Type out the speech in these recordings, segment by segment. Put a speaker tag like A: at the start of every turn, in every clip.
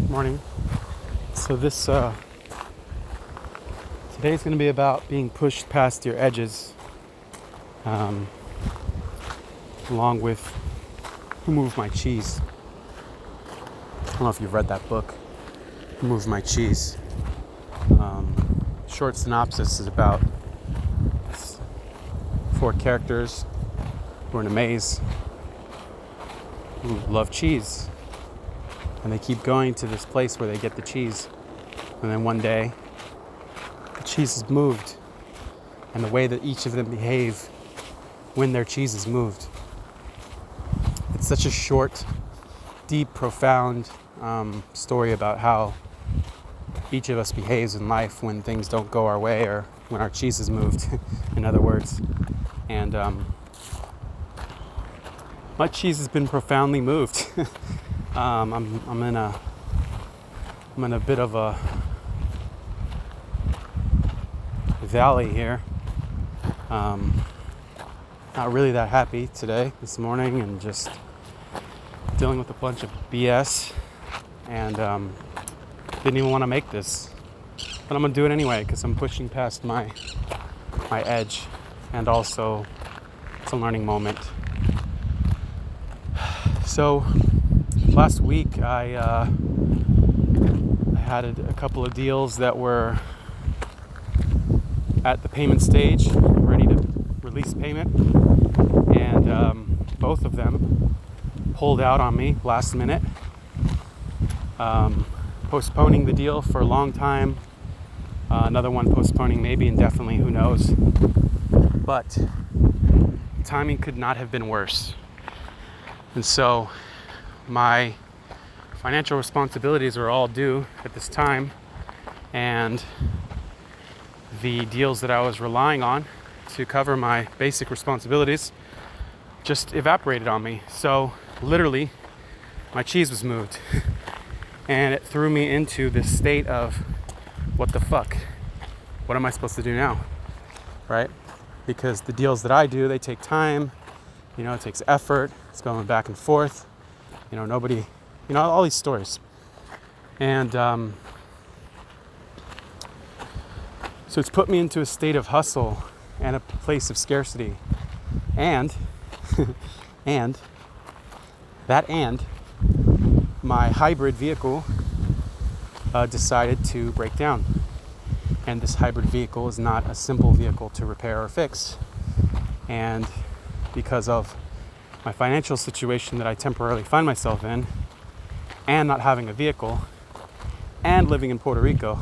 A: Morning. So today's going to be about being pushed past your edges, um, along with Who Moved My Cheese. I don't know if you've read that book, Who Moved My Cheese. Short synopsis is about 4 characters who are in a maze who love cheese. And they keep going to this place where they get the cheese. And then one day, the cheese is moved. And the way that each of them behave when their cheese is moved. It's such a short, deep, profound story about how each of us behaves in life when things don't go our way, or when our cheese is moved, in other words. And my cheese has been profoundly moved. I'm in a bit of a valley here. Not really that happy today, this morning, and just dealing with a bunch of BS, and didn't even want to make this, but I'm gonna do it anyway because I'm pushing past my edge, and also it's a learning moment. So last week I had a couple of deals that were at the payment stage, ready to release payment, and both of them pulled out on me last minute, postponing the deal for a long time, another one postponing maybe indefinitely, who knows. But timing could not have been worse. And so my financial responsibilities were all due at this time, and the deals that I was relying on to cover my basic responsibilities just evaporated on me. So literally, my cheese was moved. And it threw me into this state of, what the fuck? What am I supposed to do now? Right? Because the deals that I do, they take time. It takes effort. It's going back and forth. Nobody, all these stories. And so it's put me into a state of hustle and a place of scarcity. And my hybrid vehicle decided to break down. And this hybrid vehicle is not a simple vehicle to repair or fix. And because of my financial situation that I temporarily find myself in, and not having a vehicle, and living in Puerto Rico,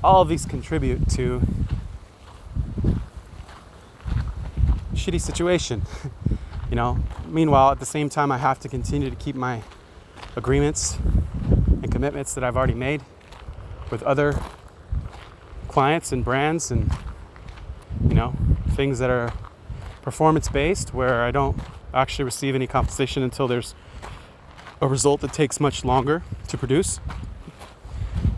A: all of these contribute to a shitty situation. Meanwhile, at the same time, I have to continue to keep my agreements and commitments that I've already made with other clients and brands, and things that are performance-based, where I don't actually receive any compensation until there's a result that takes much longer to produce.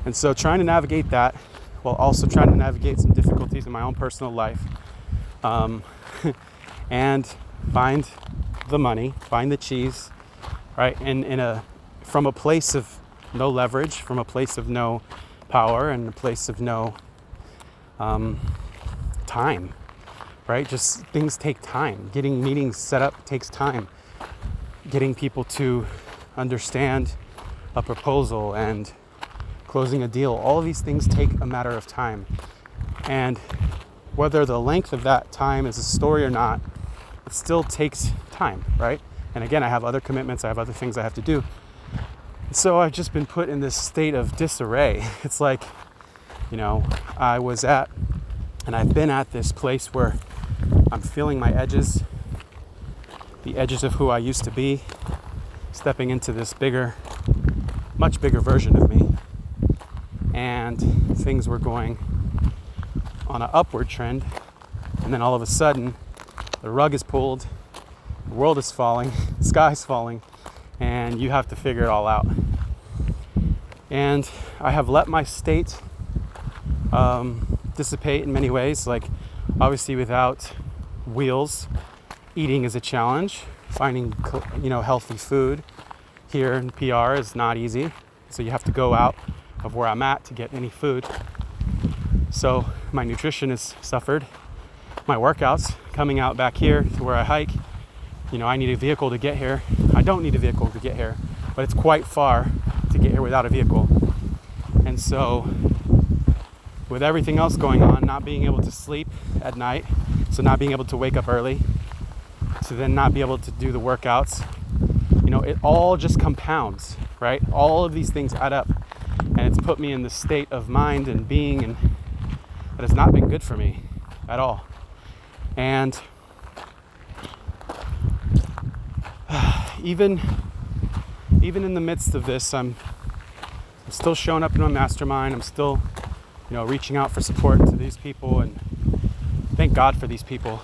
A: And so trying to navigate that, while also trying to navigate some difficulties in my own personal life, and find the money, find the cheese, right? And from a place of no leverage, from a place of no power, and a place of no time, right? Just things take time. Getting meetings set up takes time. Getting people to understand a proposal and closing a deal, all of these things take a matter of time. And whether the length of that time is a story or not, it still takes time, right? And again, I have other commitments, I have other things I have to do. So I've just been put in this state of disarray. It's like, I was at, and I've been at this place where I'm feeling my edges, the edges of who I used to be, stepping into this bigger, much bigger version of me. And things were going on an upward trend. And then all of a sudden, the rug is pulled, the world is falling, the sky's falling, and you have to figure it all out. And I have let my state dissipate in many ways. Like, obviously, without wheels, eating is a challenge. Finding healthy food here in PR is not easy. So you have to go out of where I'm at to get any food. So my nutrition has suffered. My workouts coming out back here to where I hike, I need a vehicle to get here. I don't need a vehicle to get here, but it's quite far to get here without a vehicle. And so with everything else going on, not being able to sleep at night, so not being able to wake up early, to then not be able to do the workouts, it all just compounds, right? All of these things add up, and it's put me in this state of mind and being, and that has not been good for me at all. And even in the midst of this, I'm still showing up in my mastermind. I'm still, reaching out for support to these people, and thank God for these people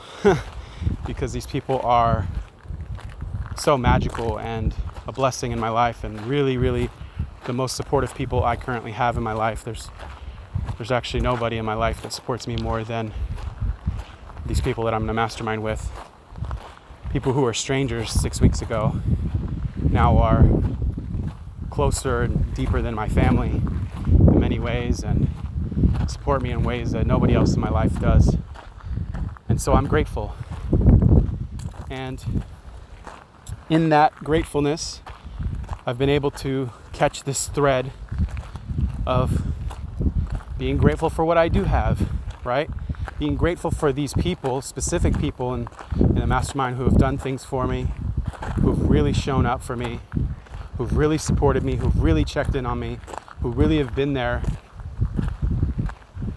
A: because these people are so magical and a blessing in my life, and really, really the most supportive people I currently have in my life. There's actually nobody in my life that supports me more than these people that I'm in a mastermind with. People who were strangers 6 weeks ago now are closer and deeper than my family in many ways, and support me in ways that nobody else in my life does. And so I'm grateful. And in that gratefulness, I've been able to catch this thread of being grateful for what I do have, right? Being grateful for these people, specific people in the mastermind who have done things for me, who've really shown up for me, who've really supported me, who've really checked in on me, who really have been there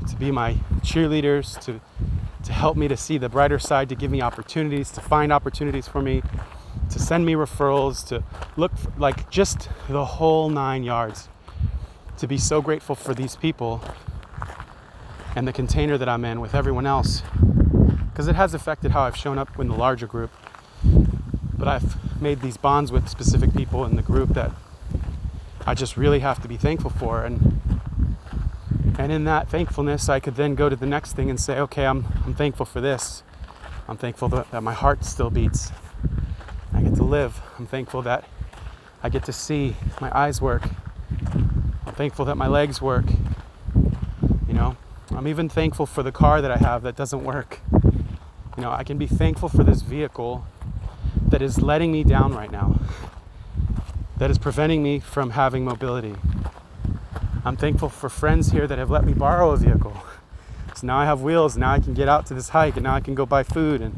A: to be my cheerleaders, to help me to see the brighter side, to give me opportunities, to find opportunities for me, to send me referrals, to look for, just the whole 9 yards. To be so grateful for these people and the container that I'm in with everyone else, because it has affected how I've shown up in the larger group. But I've made these bonds with specific people in the group that I just really have to be thankful for. And in that thankfulness, I could then go to the next thing and say, okay, I'm thankful for this. I'm thankful that my heart still beats. I get to live. I'm thankful that I get to see, my eyes work. I'm thankful that my legs work. I'm even thankful for the car that I have that doesn't work. I can be thankful for this vehicle that is letting me down right now, that is preventing me from having mobility. I'm thankful for friends here that have let me borrow a vehicle. So now I have wheels, now I can get out to this hike, and now I can go buy food. And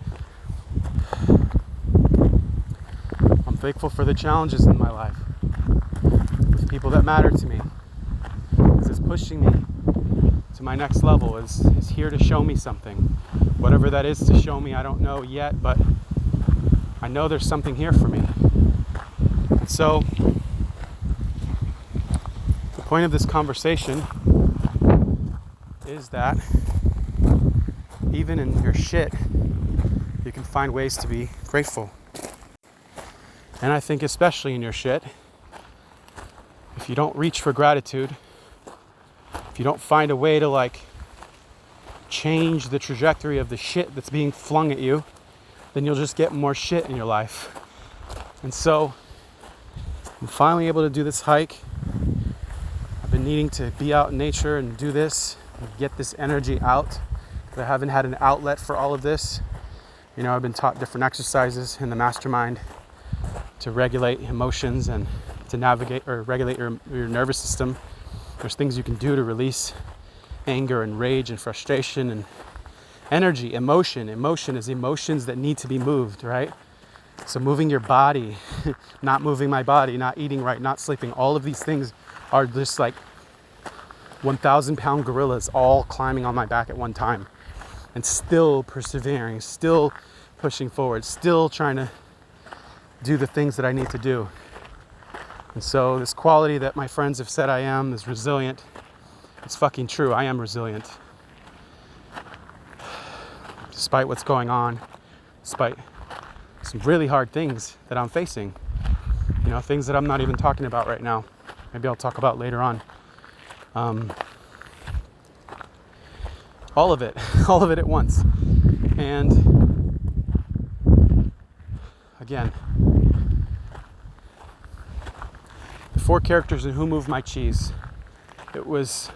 A: I'm thankful for the challenges in my life, the people that matter to me. This is pushing me to my next level, is here to show me something. Whatever that is to show me, I don't know yet, but I know there's something here for me. And so the point of this conversation is that even in your shit, you can find ways to be grateful. And I think especially in your shit, if you don't reach for gratitude, if you don't find a way to change the trajectory of the shit that's being flung at you, then you'll just get more shit in your life. And so I'm finally able to do this hike. I've been needing to be out in nature and do this and get this energy out, but I haven't had an outlet for all of this. I've been taught different exercises in the mastermind to regulate emotions and to navigate or regulate your nervous system. There's things you can do to release anger and rage and frustration and energy, emotion. Emotion is emotions that need to be moved, right? So moving your body, not moving my body, not eating right, not sleeping, all of these things are just 1,000-pound gorillas all climbing on my back at one time, and still persevering, still pushing forward, still trying to do the things that I need to do. And so this quality that my friends have said I am, is resilient, it's fucking true. I am resilient. Despite what's going on, despite some really hard things that I'm facing, things that I'm not even talking about right now. Maybe I'll talk about later on. All of it at once. And again, the 4 characters in Who Moved My Cheese. It was,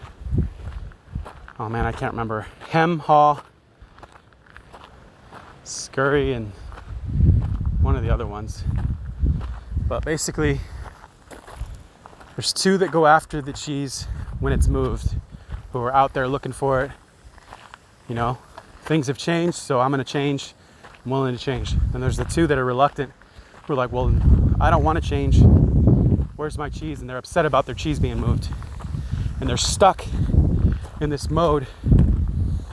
A: oh man, I can't remember. Hem, Haw, Scurry, and one of the other ones. But basically, there's 2 that go after the cheese when it's moved, who are out there looking for it. You know, things have changed, so I'm gonna change. I'm willing to change. And there's the 2 that are reluctant, who are like, well, I don't want to change. Where's my cheese? And they're upset about their cheese being moved. And they're stuck in this mode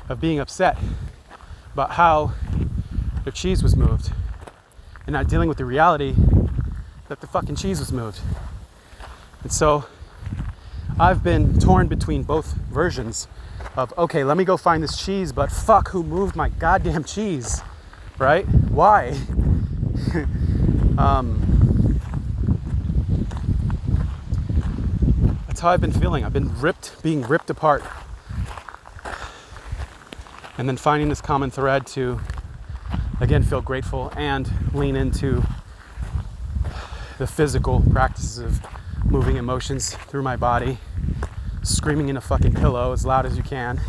A: of being upset about how their cheese was moved and not dealing with the reality that the fucking cheese was moved. And so I've been torn between both versions of, okay, let me go find this cheese, but fuck, who moved my goddamn cheese, right? Why? That's how I've been feeling. I've been being ripped apart. And then finding this common thread to, again, feel grateful and lean into the physical practices of moving emotions through my body, screaming in a fucking pillow as loud as you can,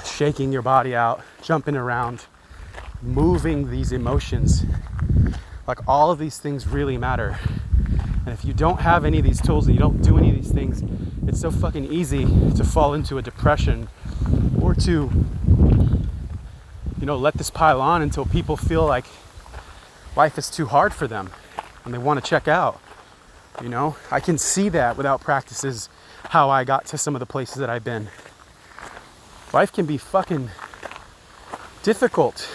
A: shaking your body out, jumping around, moving these emotions. Like, all of these things really matter. And if you don't have any of these tools and you don't do any of these things, it's so fucking easy to fall into a depression or to, you know, let this pile on until people feel like life is too hard for them and they want to check out. You know, I can see that without practices, how I got to some of the places that I've been. Life can be fucking difficult.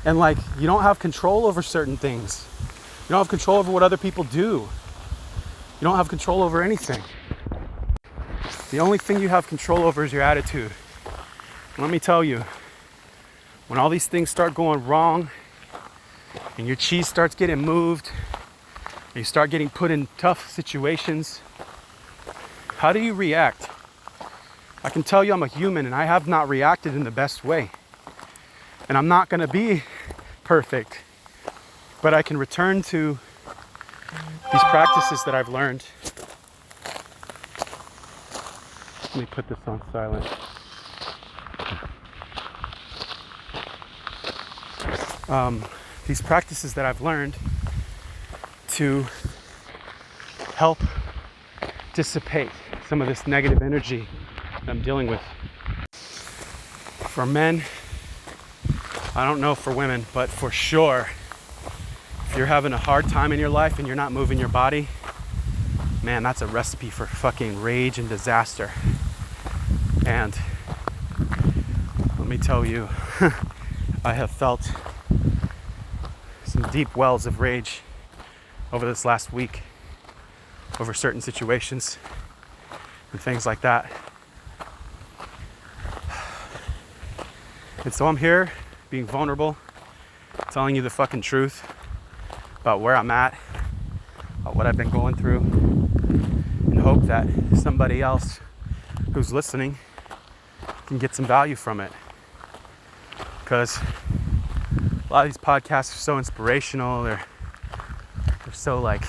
A: And like, you don't have control over certain things. You don't have control over what other people do. You don't have control over anything. The only thing you have control over is your attitude. And let me tell you, when all these things start going wrong and your cheese starts getting moved and you start getting put in tough situations, how do you react? I can tell you I'm a human and I have not reacted in the best way. And I'm not gonna be perfect, but I can return to these practices that I've learned. Let me put this on silent. These practices that I've learned to help dissipate some of this negative energy that I'm dealing with. For men, I don't know for women, but for sure, if you're having a hard time in your life and you're not moving your body, man, that's a recipe for fucking rage and disaster. And let me tell you, I have felt some deep wells of rage over this last week over certain situations and things like that. And so I'm here being vulnerable, telling you the fucking truth about where I'm at, about what I've been going through, and hope that somebody else who's listening can get some value from it. Because a lot of these podcasts are so inspirational, they're so like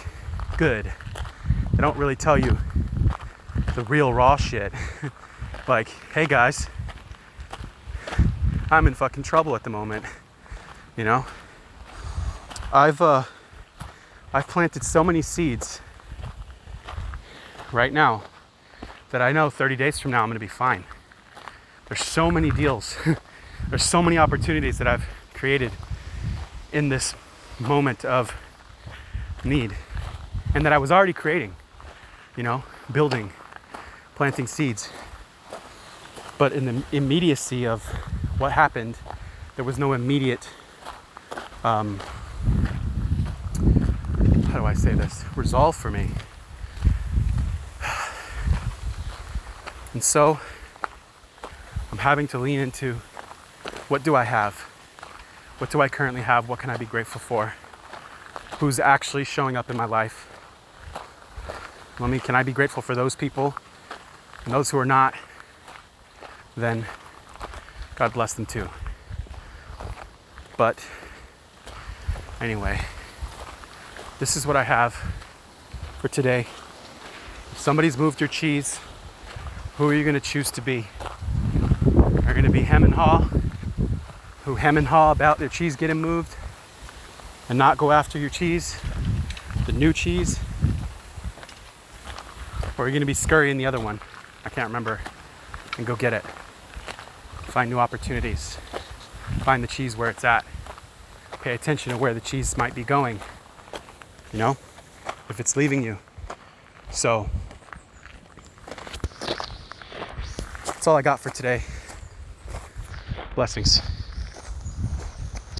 A: good. They don't really tell you the real raw shit. Like, hey guys, I'm in fucking trouble at the moment. You know? I've planted so many seeds right now that I know 30 days from now I'm gonna be fine. There's so many deals. There's so many opportunities that I've created in this moment of need and that I was already creating, you know, building, planting seeds. But in the immediacy of what happened, there was no immediate, how do I say this, resolve for me. And so I'm having to lean into, what do I have? What do I currently have? What can I be grateful for? Who's actually showing up in my life? Can I be grateful for those people? And those who are not, then God bless them too. But anyway, this is what I have. for today. If somebody's moved your cheese, who are you going to choose to be? Are you going to be hem and haw, who hem and haw about their cheese getting moved and not go after your cheese, the new cheese? Or are you going to be scurrying the other one? I can't remember. And go get it. Find new opportunities. Find the cheese where it's at. Pay attention to where the cheese might be going. You know, if it's leaving you. So, that's all I got for today. Blessings.